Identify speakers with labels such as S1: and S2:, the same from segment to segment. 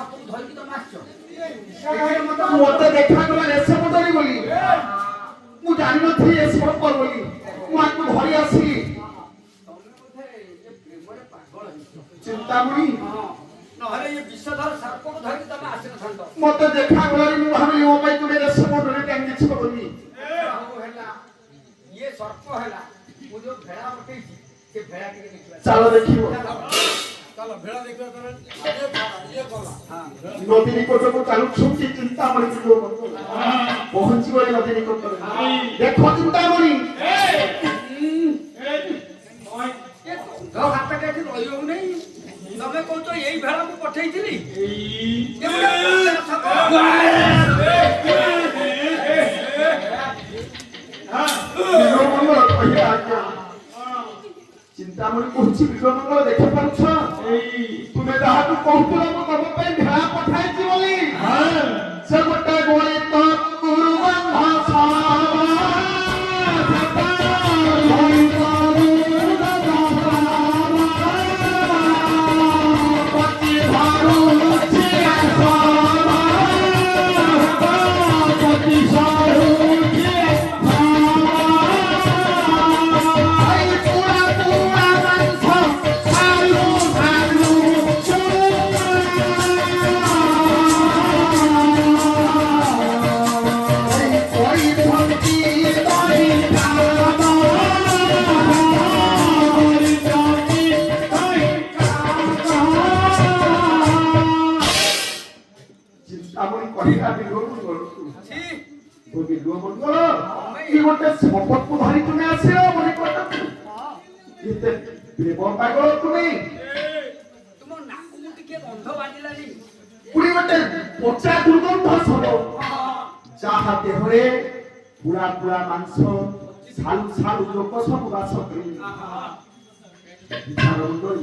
S1: ସାପକୁ ଧରିକି ତମେ ଆସିଛ
S2: ମତେ ଦେଖାଗଲା ରେଶମ ଦରି ବୋଲି ମୁଁ ଜାଣିନଥିଲି ଏ ସର୍ପ ବୋଲି ମୁଁ ଆକୁ ଧରି ଆସିଲି। ଚିନ୍ତାମଣି
S1: ନହେଲେ ଏ ବିଷଧର ସାପକୁ ଧରିକି ତମେ ଆସିନଥାନ୍ତ।
S2: ମତେ ଦେଖାଗଲାଣି ମୁଁ ଭାବିଲି ମୋ ପାଇଁ ତୁମେ ରେଶମ ଦରି ଟାଙ୍ଗିଛ ବୋଲି।
S1: ହେଲା ଇଏ ସର୍ପ ହେଲା ମୁଁ ଯୋଉ ଭେଳା ପକେଇଛି ସେ ଭେଳା ଟିକେ ଦେଖିବା।
S2: ଚାଲ ଦେଖିବ।
S1: ଚାଲ ଭେଳା ଦେଖିବା
S2: ନଦୀ ନିକଟକୁ ଚାଲୁଛନ୍ତି ଚିନ୍ତାମଣି ପହଞ୍ଚିବ ନଦୀ ନିକଟରେ। ଦେଖ ଚିନ୍ତାମଣି
S1: ହାତଟା ଏଠି ରହି ହଉନାହିଁ। ତମେ କହୁଛ ଏଇ ଭେଳା ମୁଁ ପଠେଇଥିଲି।
S2: ଚିନ୍ତାମଣି କହୁଛି ବିଜୟମଙ୍ଗଳ ଦେଖିପାରୁଛ ତୁମେ ଯାହାକୁ କହୁଥିଲ ମୁଁ ତମ ପାଇଁ ଭେଳା ପଠାଇଛି ବୋଲି ସେ ଗୋଟେ ଗଣିତ ଗୋଟେ ଶପଥକୁ ଧରି ତୁମେ ଆସିଲ ବୋଲି ଏତେ ପ୍ରେମ ପାଗଳ ତୁମେ
S1: ତୁମ ନାକକୁ ଟିକେ ଗନ୍ଧ ବାଜିଲାନି।
S2: ପୁଣି ଗୋଟେ ପଚା ଦୁର୍ଗନ୍ଧ ଶବ ଯାହା ଦେହରେ ପୁରା ପୁରା ମାଂସ ସାଲୁ ସାଲୁ ଲୋକ ସବୁ ବାସ କରି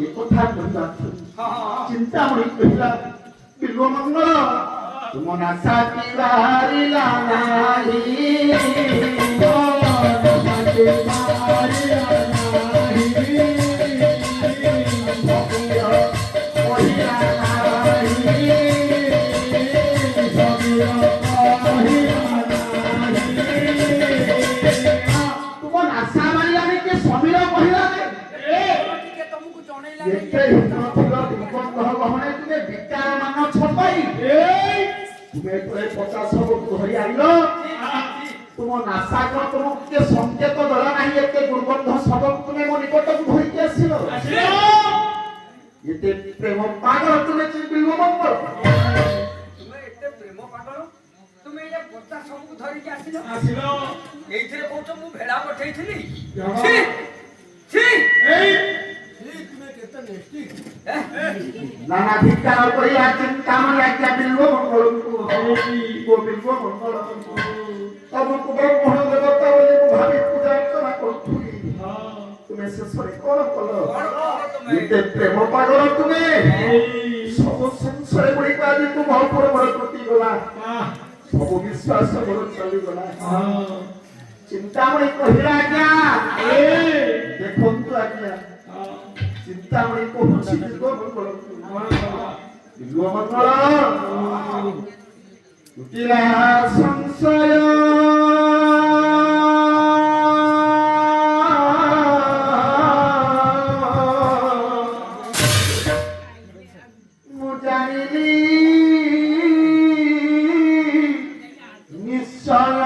S2: ଏ କଥା କହିବା ଚିନ୍ତାମଣି କହିଲା ବିଲ୍ୱମଙ୍ଗଳ ତୁମ ନାଶା କିବାରିଲା ନାହିଁ ଧରି ଆଇଲ ତୁମ ନାଶା କଣ ତୁମକୁ କିଏ ସଂକେତ ଦେଲା ନାହିଁ ଏତେ ଦୁର୍ଗନ୍ଧ ଶବକୁ ତୁମେ ମୋ ନିକଟକୁ ଧରିକି ଆସିଲ ଏତେ ପ୍ରେମ ପାଗଳ ତୁମେ ବିଲ୍ୱମଙ୍ଗଳ
S1: ତୁମେ ଏତେ ପ୍ରେମ ପାଗଳ ତୁମେ ଏ ପଚା ଶବକୁ ଧରିକି ଆସିଲ ଏଇଥିରେ କହୁଛ ମୁଁ ଭେଳା ପଠେଇଥିଲି।
S2: ନାନା ଧିକ୍କାର କରିବା ଚିନ୍ତାମଣି ଆଜ୍ଞା ବିଲ୍ୱମଙ୍ଗଳଙ୍କୁ ତମକୁ ବ୍ରହ୍ମଣ ଦେବତା ବୋଲି ମୁଁ ଭାବି ପୂଜା ଅର୍ଚ୍ଚନା କରୁଥିଲି ତୁମେ ଶେଷରେ କଣ କଲ ଏତେ ପ୍ରେମ ପାଗଳ ତୁମେ ସବୁ ସଂଶୟ ଗୁଡିକ ଆଜି ତୁମ ଉପରେ ମୋର ତୁଟିଗଲା ସବୁ ବିଶ୍ୱାସ ମୋର ଚାଲିଗଲା। ଚିନ୍ତାମଣି କହିଲା ଆଜ୍ଞା ଦେଖନ୍ତୁ ଆଜ୍ଞା ଚିନ୍ତାମଣି କହୁଛି ବିଲ୍ୱମଙ୍ଗଳ ତୁଟିଲା ସଂଶୟ ମୁଁ ଜାଣିଲି ନିଶ୍ଚୟ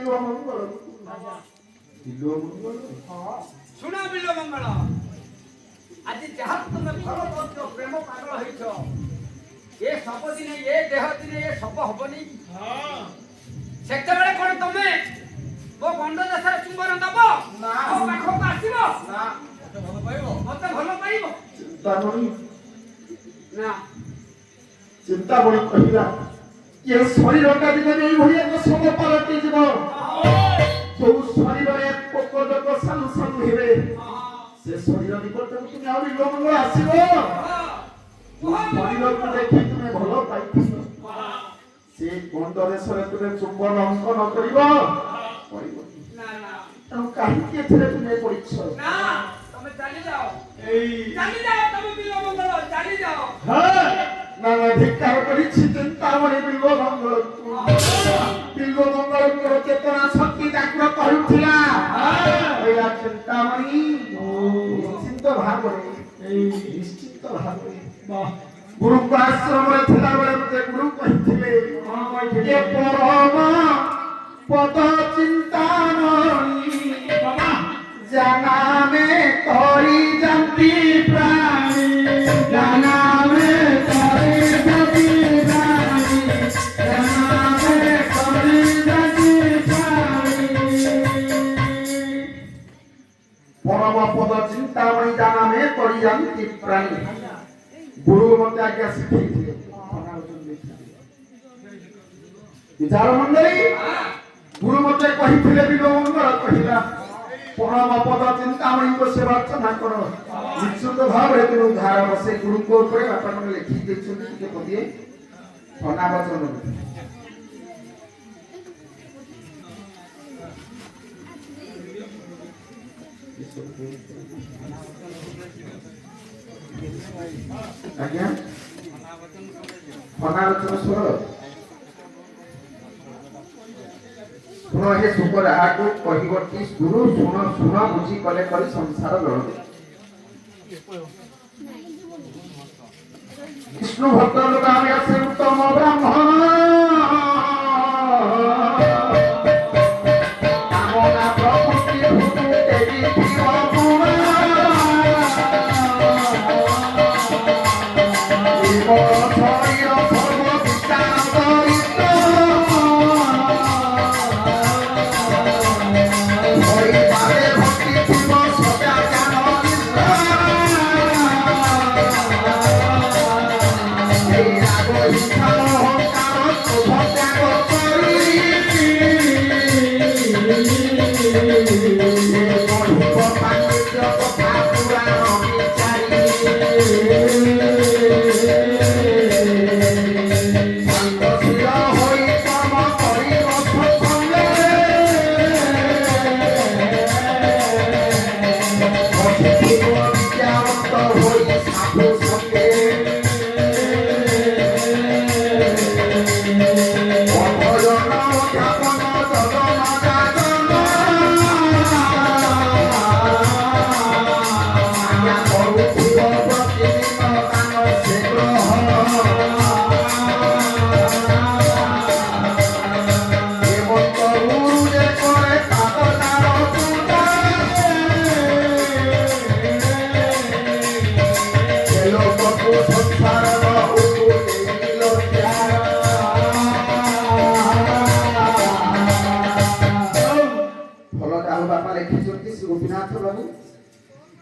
S2: ବିଲ ମଙ୍ଗଳ ବିଲ ମଙ୍ଗଳ
S1: ଶୁଣ ବିଲ ମଙ୍ଗଳ ଆଜି ଯାହା ତମେ ଭଲ କରୁଛ ପ୍ରେମ ପାଗଳ ହେଇଛ ଏ ସବୁ ଦିନେ ଏ ଦେହ ଦିନେ ଏ ସବୁ ହବନି ସେତେବେଳେ କଣ ତମେ ମୋ ଗଣ୍ଡ ଦେଶରେ ଚୁମ୍ବନ ଦବ
S2: ନା
S1: ମୋ ପାଖକୁ ଆସିବ
S2: ନା
S1: ମତେ ଭଲ ପାଇବ
S2: ଚିନ୍ତାମଣି
S1: ନା
S2: ଚିନ୍ତାମଣି କହିଲା ଏ ଶରୀରଟା ଦିନରେ ଏଇଭଳି ଏକ ସମ ପାଲଟି ଯିବ ଯୋଉ ଶରୀରରେ ପୋକ ଜୋକ ସାଲୁ ସାଲୁ ହେବେ ସେ ଶରୀର ନିକଟକୁ ତୁମେ ଆହୁରି ଲୋମଙ୍ଗଳ ଆସିବ ଶରୀରକୁ ଦେଖି ତୁମେ ଭଲ ପାଇଥିବ ସେ ଗଣ୍ଡ ଦେଶରେ ତୁମେ ଚୁମ୍ବନ ଅଙ୍କନ କରିବ କରିବନି ତେଣୁ କାହିଁକି ଏଥିରେ ତୁମେ ପଡ଼ିଛ
S1: ନା ତମେ ଚାଲିଯାଅ ତମେ ବିଲ ମଙ୍ଗଳ ଚାଲିଯାଅ
S2: ନା ନା ଧିକ୍କାର କରିଛି ଚିନ୍ତାମଣି ବିଲ୍ବ ମଙ୍ଗଳକୁ ବିଲ୍ବ ମଙ୍ଗଳଙ୍କର ଚେତନା ଶକ୍ତି ଜାଗ୍ରତ ହେଉଥିଲା ଚିନ୍ତାମଣି ନିଶ୍ଚିନ୍ତ ଭାବରେ ଗୁରୁଙ୍କ ଆଶ୍ରମରେ ଥିଲାବେଳେ ମତେ ଗୁରୁ କହିଥିଲେ ଯେ ପରମ ପଦ ଚିନ୍ତାମଣି ଜାନାମେ କରି ଯାନ୍ତି ପ୍ରାଣୀ ଜାନାମେ କରି ଯାନ୍ତି ପ୍ରାଣୀ ଜାନାମେ କରି ଯାନ୍ତି ପ୍ରାଣୀ ପରମ ପଦ ଚିନ୍ତାମଣି ଜାନାମେ କରି ଯାନ୍ତି ପ୍ରାଣୀ ଗୁରୁ ମତେ ଆଜ୍ଞା ଶିଖେଇଥିଲେ ବିଚାର ମଣ୍ଡଳୀ ଗୁରୁ ମତେ କହିଥିଲେ ବିଲ ମଙ୍ଗଳ କହିଲା ପରମ ପଦ ଚିନ୍ତାମଣିଙ୍କ ସେବାର୍ଚ୍ଚନା କର ନିଶ୍ଚିତ ଭାବରେ ତେଣୁ ଧାର ବସେ ଗୁରୁଙ୍କ ଉପରେ ବାପା ମାନେ ଲେଖି ଦେଇଛନ୍ତି ଟିକେ ପଦିଏ ଅନାବଚନ ଆଜ୍ଞା ଅନାବଚନ ସ୍ୱର ଶୁଣ ହେ ସୁଖ ରାହାକୁ କହିବଟି ଗୁରୁ ଶୁଣ ଶୁଣ ବୁଝି କଲେ କରି ସଂସାର ଲଢ଼େ ବିଷ୍ଣୁ ଭକ୍ତ ଲୋକ ଆମେ ଆସେ ଉତ୍ତମ ବ୍ରାହ୍ମଣ କାମନା ପ୍ରକୃତି ଭୂତୁ ଦେବୀ ଥିବ ଗୁଣ ଶରୀର ସର୍ବ ବିଚାର କରିତ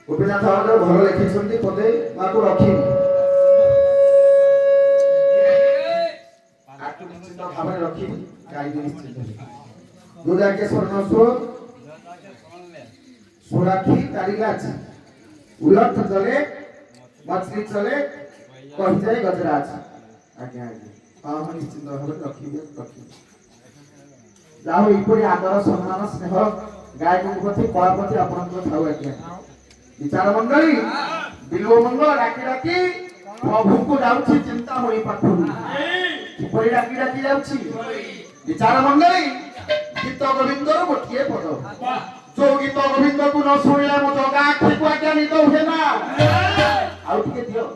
S2: ଗୋପୀନାଥ ବାବୁ ଭଲ ଲେଖିଛନ୍ତି ପଦେ ମାକୁ ରଖିବି ଆକୁ ନିଶ୍ଚିତ ଭାବରେ ରଖିବି ଗାଇବି ନିଶ୍ଚିତ ଦୁର୍ଗାକେ ସ୍ୱର୍ଣ୍ଣ ସୁରାକ୍ଷୀ ତାରିଲା ଅଛି ଉଲଟ ଚলে ମଛଲି ଚলে କହିଯାଏ ଗଜରାଜ ଆଜ୍ଞା ଆଜ୍ଞା ହଁ ହଁ ନିଶ୍ଚିତ ଭାବରେ ରଖିବି ଯାହା ହଉ ଏପରି ଆଦର ସମ୍ମାନ ସ୍ନେହ ଗାୟକଙ୍କ ପ୍ରତି କଳା ପ୍ରତି ଆପଣଙ୍କର ଥାଉ ଆଜ୍ଞା ବିଚାର ମଣ୍ଡଳୀ ବିଲ୍ବ ମଙ୍ଗଳ ଡାକି ଡାକି ପ୍ରଭୁଙ୍କୁ ଯାଉଛି ଚିନ୍ତାମଣି ପାଖରୁ କିପରି ଡାକି ଡାକି ଯାଉଛି ବିଚାର ମଣ୍ଡଳୀ ଗୀତ ଗୋବିନ୍ଦର ଗୋଟିଏ ପଦ ଯୋଉ ଗୀତ ଗୋବିନ୍ଦକୁ ନ ଶୁଣିଲେ ମୋ ଜଗା ଆଖିକୁ ଆଜ୍ଞା ନିଦ ହୁଏ ନା ଆଉ ଟିକେ ଦିଅ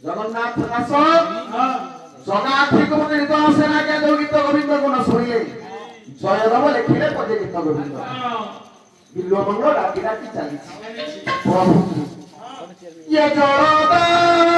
S2: ଜଗନ୍ନାଥ ଦାସ ଜଗା ଆଖିକୁ ମତେ ନିଦ ଆସେ ନା ଆଜ୍ଞା ଯୋଉ ଗୀତ ଗୋବିନ୍ଦକୁ ନ ଶୁଣିଲେ ଜୟଦେବ ଲେଖିଲେ ପଦେ ଗୀତ ଗୋବିନ୍ଦ ବିଲ୍ୱ ମଙ୍ଗ ଡାକି ଡାକି ଚାଲିଛି ପ୍ରଭୁ ଇଏ ଜଳଦା